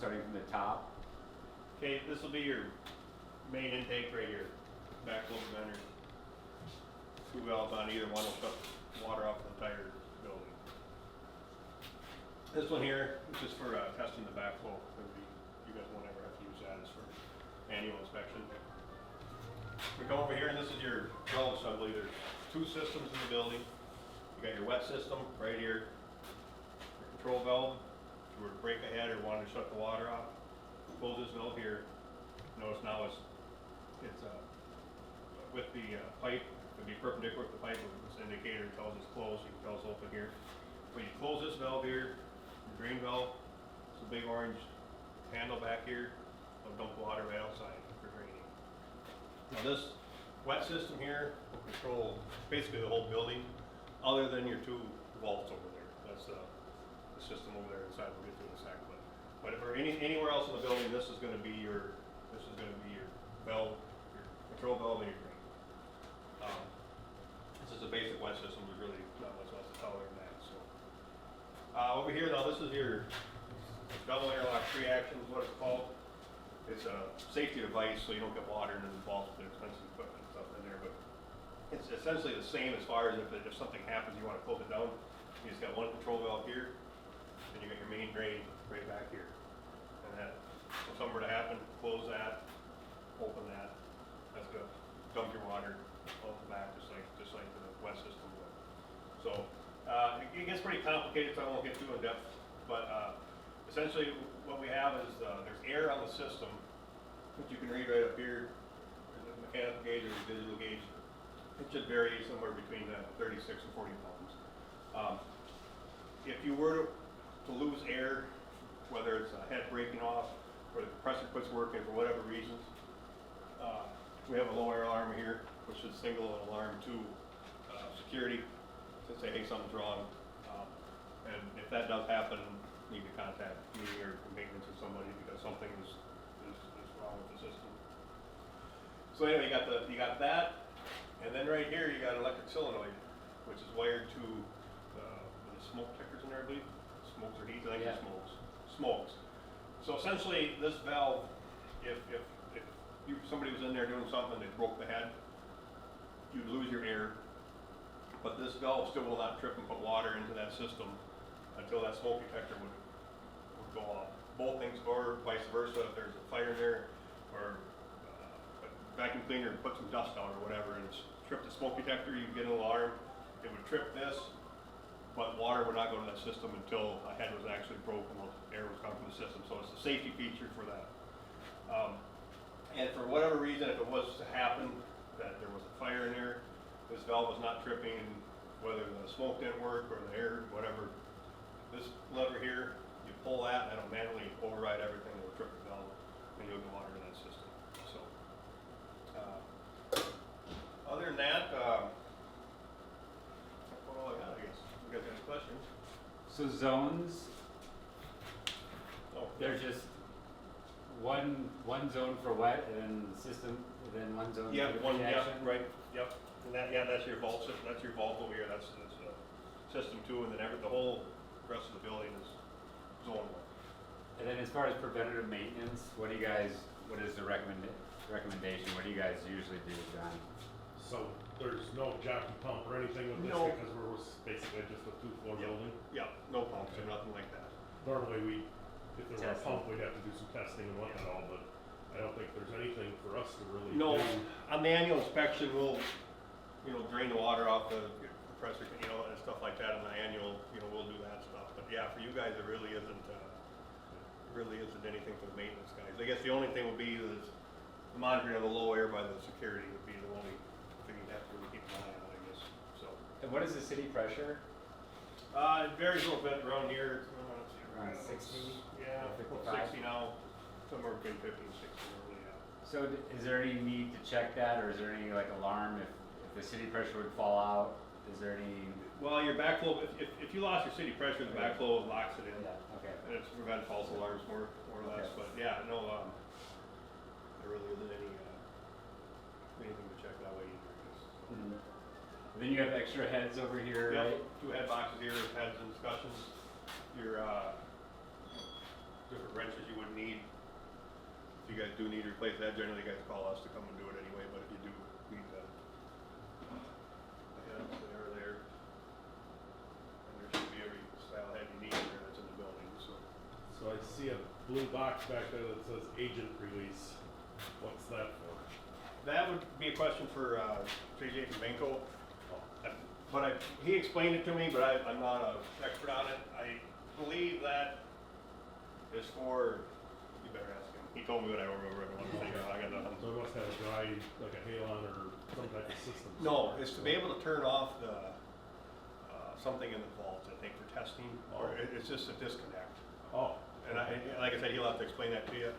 starting from the top. Okay, this will be your main intake right here. Backflow preventer. Two valves on either one will shut water off the entire building. This one here is just for testing the backflow. You guys won't ever have to use that. It's for annual inspection. We come over here and this is your valve assembly. There's two systems in the building. You got your wet system right here. Your control valve, if you were to break ahead or wanted to shut the water off, close this valve here. Notice now it's with the pipe, it would be perpendicular with the pipe. This indicator tells us closed. You can tell it's open here. When you close this valve here, your drain valve, it's a big orange handle back here. It'll dump water right outside for draining. Now this wet system here will control basically the whole building, other than your two vaults over there. That's the system over there inside. We'll get to in a second. But for anywhere else in the building, this is going to be your valve, your control valve, and your drain. This is a basic wet system. There's really not much else to tell other than that. So over here now, this is your double interlock free action is what it's called. It's a safety device so you don't get water into the vaults with expensive equipment and stuff in there. But it's essentially the same as far as if something happens, you want to close it down. You just got one control valve here, and you got your main drain right back here. And that, if something were to happen, close that, open that. That's gonna dump your water off the back, just like the wet system would. So it gets pretty complicated, so I won't get too in depth. But essentially, what we have is there's air on the system, which you can read right up here. There's a mechanical gauge or a digital gauge. It should vary somewhere between 36 and 40 pounds. If you were to lose air, whether it's a head breaking off or the compressor quits working for whatever reasons, we have a low air alarm here, which should signal an alarm to security to say, hey, something's wrong. And if that does happen, you need to contact me or maintenance or somebody because something is wrong with the system. So anyway, you got that, and then right here you got an electric solenoid, which is wired to the smoke detectors in there, I believe. Smokes or heats, I think it's smokes. So essentially, this valve, if somebody was in there doing something, they broke the head, you'd lose your air. But this valve still will not trip and put water into that system until that smoke detector would go off. Both things, or vice versa, if there's a fire in there, or a vacuum cleaner put some dust out or whatever, and it's tripped the smoke detector, you get an alarm, it would trip this, but water would not go to that system until a head was actually broken, air was coming from the system. So it's a safety feature for that. And for whatever reason, if it was to happen that there was a fire in there, this valve was not tripping, and whether the smoke didn't work or the air, whatever, this lever here, you pull that, and it'll manually override everything that will trip the valve, and you'll get water in that system. So, other than that, that's all I got, I guess. You guys got any questions? So zones, Oh, they're just one zone for wet and then the system, and then one zone yeah, for one, free yeah, action? right, yep. And that's your vault system. That's your vault over here. That's system 2, and then the whole rest of the building is zone 1. And then as far as preventative maintenance, what is the recommendation? What do you guys usually do, John? So there's no jockey pump or anything with this No. because we're basically just a 2-floor building. Yeah, no pumps or nothing like that. Normally if there were a Testing. pump, we'd have to do some testing and whatnot, but I don't think there's anything for us to really No, do. on the annual inspection, we'll, drain the water off the compressor, and stuff like that. On the annual, we'll do that stuff. But yeah, for you guys, it really isn't anything for the maintenance guys. I guess the only thing would be the monitoring of the low air by the security would be the only thing you'd have to really keep an eye on, I guess. So And what is the city pressure? it varies a little bit around here. Let's see, Around 60? Yeah, Or 55? 60 now, somewhere between 50 and 60 really, yeah. So is there any need to check that, or is there any alarm if the city pressure would fall out? Is there any? Well, your backflow, if you lost your city pressure, the backflow locks it in. Yeah, okay. And it's to prevent false alarms more or less. Okay. But yeah, no, there really isn't anything to check that way either. I guess. So. Mhm. Then you have extra heads over here, Yep, right? 2 head boxes here, heads and discussions. Your different wrenches you would need. If you guys do need to replace that, generally you guys call us to come and do it anyway, but if you do need that. Yeah, they are there. And there should be every style head you need there that's in the building, so. So I see a blue box back there that says agent release. What's that for? That would be a question for JJ Kavenko. Oh, But he explained it to me, but I'm not an expert on it. I believe that is for, you better ask him. He told me, but I don't remember every one thing. I got nothing. so it must have a dry, like a halon or some type of system. No, it's to be able to turn off the, something in the vault, I think, for testing, or Oh. it's just a disconnect. Oh. And like I said, he'll have to explain that to you.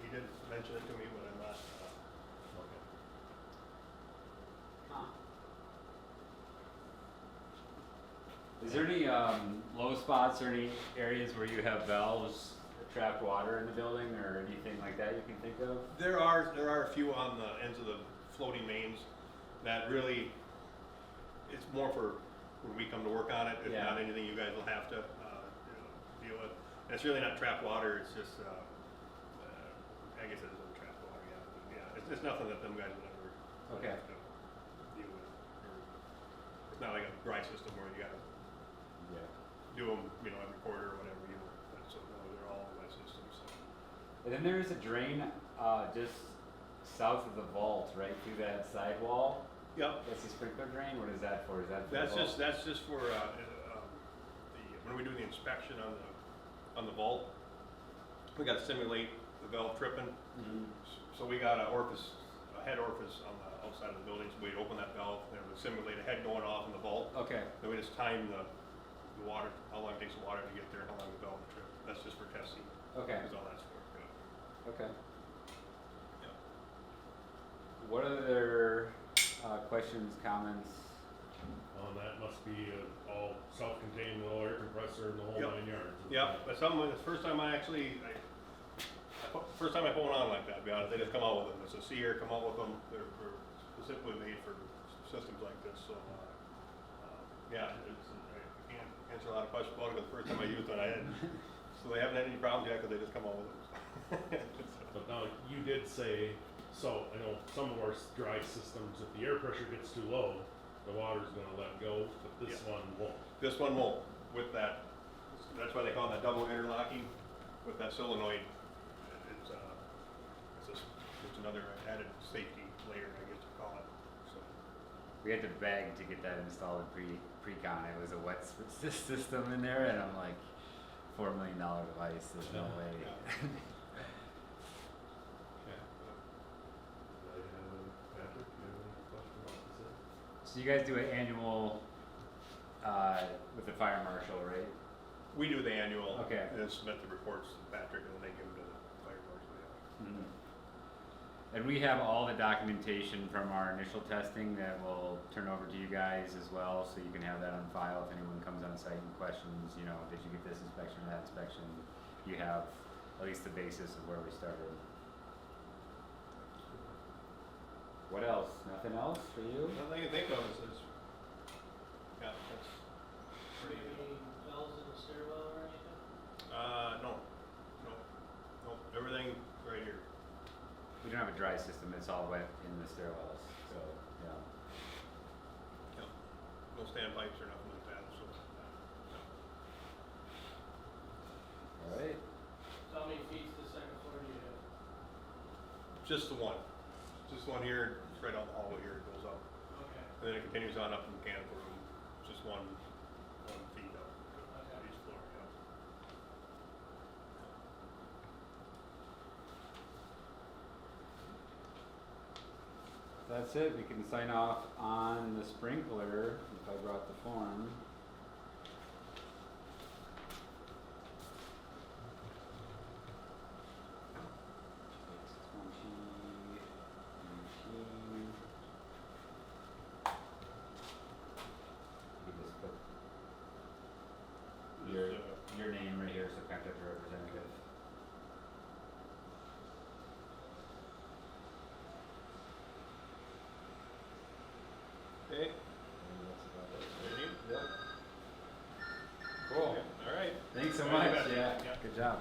He did mention it to me, but I'm not, Okay. Is there any low spots or any areas where you have valves that trap water in the building or anything like that you can think of? there are a few on the ends of the floating mains that really, it's more for when we come to work on it. It's Yeah. not anything you guys will have to, deal with. And it's really not trapped water, it's just, I guess it isn't trapped water, yeah. It's nothing that them guys would ever Okay. have to deal with. It's not like a dry system where you gotta Yeah. do them, every quarter or whatever, so, no, they're all wet systems, so. And then there is a drain just south of the vault, right through that sidewall. Yep. That's a sprinkler drain. What is that for? Is that for the vault? That's just for, when we do the inspection on the vault, we gotta simulate the valve tripping. Mhm. So we got a head orifice on the outside of the building, so we'd open that valve, and it would simulate a head going off in the vault. Okay. Then we just time the water, how long it takes the water to get there, and how long the valve will trip. That's just for testing, Okay. is all that's for, yeah. Okay. Yeah. What other questions, comments? Mm-hmm. That must be all self-contained, little air compressor and the whole Yep. 9 yards. Yeah, but the first time I put one on like that, to be honest, they just come out with them. It's a Sear, come out with them. They're specifically made for systems like this, so, yeah, I can't answer a lot of questions about it, 'cause the first time I used it, I had, so they haven't had any problems yet, 'cause they just come out with them. But now, you did say, so I know some of our dry systems, if the air pressure gets too low, the water's gonna let go, but this Yeah. one won't. This one won't, with that, that's why they call it that double interlocking, with that solenoid. It's another added safety layer, I guess you call it, so. We had to beg to get that installed in pre-con. It was a wet system in there, and I'm like, $4 million device. There's no way. Yeah. Patrick, you have any question about this? So you guys do an annual with the fire marshal, right? We do the annual. Okay. And then submit the reports to Patrick, and then they give them to the fire marshal, yeah. Mhm. And we have all the documentation from our initial testing that we'll turn over to you guys as well, so you can have that on file if anyone comes on site and questions, did you get this inspection or that inspection? You have at least the basis of where we started. What else? Nothing else for you? Nothing I can think of is, yeah, that's pretty, Any bells in the stairwell or anything? no, everything right here. We don't have a dry system, it's all wet in the stairwells, so, yeah. Yeah. No standpipes or nothing like that, so. Alright. So how many feet to the second floor do you have? Just the one. Just one here, it's right down the hallway here, it goes up. Okay. And then it continues on up in the mechanical room, just one feet up to Okay. each floor, yeah. That's it, we can sign off on the sprinkler, if I brought the form. You just put your name right here, so contact your representative. Okay. And that's about it. Ready? Yep. Cool. All right. Thanks so All right, much, you bet. yeah, Yeah. good job.